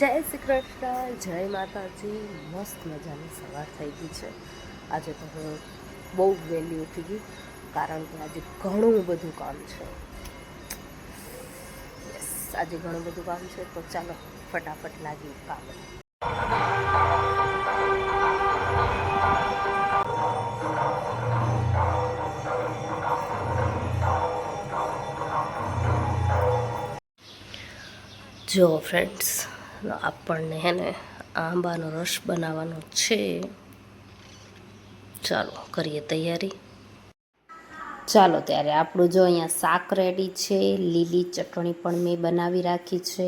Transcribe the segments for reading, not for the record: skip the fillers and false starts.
જય શ્રી કૃષ્ણ, જય માતાજી. મસ્ત મજાની સવાર થઈ ગઈ છે. આજે તો હું બહુ વહેલી ઉઠી ગઈ, કારણ કે આજે ઘણું બધું કામ છે. યસ, આજે ઘણું બધું કામ છે, તો ચાલો ફટાફટ લાગી કામ. જો ફ્રેન્ડ્સ, આપણને હે ને આંબાનો રસ બનાવવાનો છે. ચાલો કરીએ તૈયારી. ચાલો ત્યારે આપણું જો અહીંયા શાક રેડી છે. લીલી ચટણી પણ મેં બનાવી રાખી છે,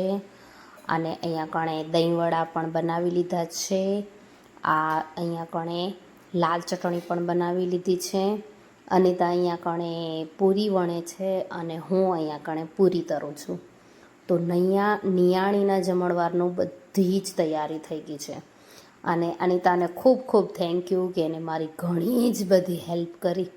અને અહીંયા કણે દહીંવડા પણ બનાવી લીધા છે. આ અહીંયા કણે લાલ ચટણી પણ બનાવી લીધી છે. અને ત્યાં અહીંયા કણે પૂરી વણે છે, અને હું અહીંયા કણે પૂરી તરું છું. તો નિયાણીના જમણવારનું બધી જ તૈયારી થઈ ગઈ છે. અને અનિતાને ખૂબ ખૂબ થેન્ક યુ કે એને મારી ઘણી જ બધી હેલ્પ કરી.